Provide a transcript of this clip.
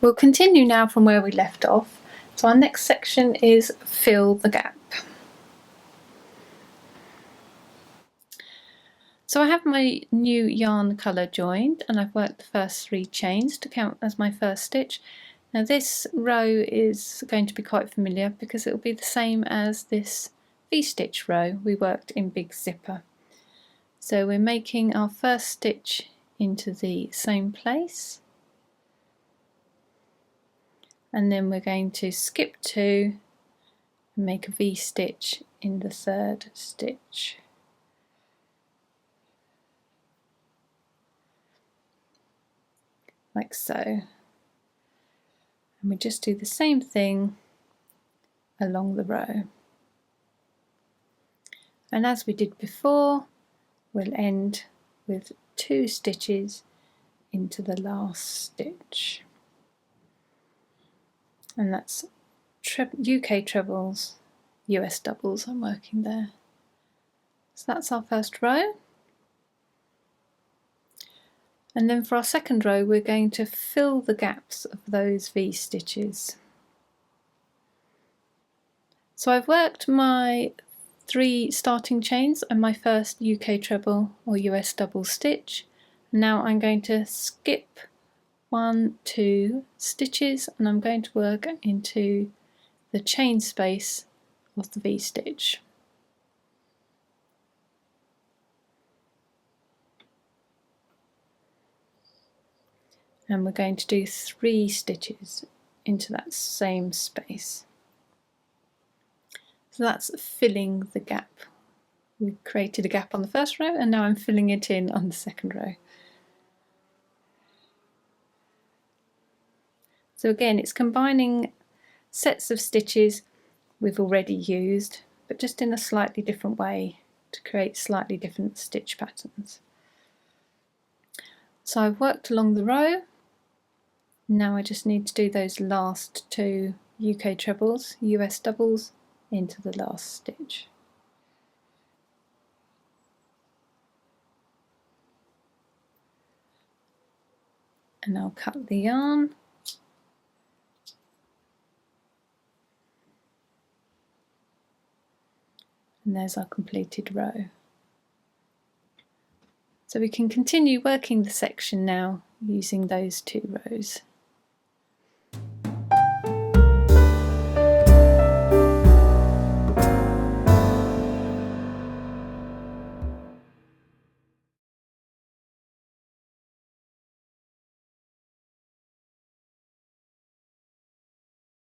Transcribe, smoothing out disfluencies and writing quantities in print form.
We'll continue now from where we left off. So our next section is fill the gap. So I have my new yarn colour joined and I've worked the first 3 chains to count as my first stitch. Now this row is going to be quite familiar because it will be the same as this V-stitch row we worked in Big Zipper. So we're making our first stitch into the same place, and then we're going to skip 2 and make a V-stitch in the 3rd stitch. Like so. And we just do the same thing along the row. And as we did before, we'll end with 2 stitches into the last stitch. And that's UK trebles, US doubles I'm working there. So that's our first row. And then for our second row we're going to fill the gaps of those V stitches. So I've worked my 3 starting chains and my first UK treble or US double stitch. Now I'm going to skip 1, 2 stitches and I'm going to work into the chain space of the V stitch. And we're going to do 3 stitches into that same space. So that's filling the gap. We created a gap on the first row and now I'm filling it in on the second row. So again, it's combining sets of stitches we've already used, but just in a slightly different way to create slightly different stitch patterns. So I've worked along the row. Now I just need to do those last 2 UK trebles, US doubles into the last stitch. And I'll cut the yarn. And there's our completed row. So we can continue working the section now using those 2 rows.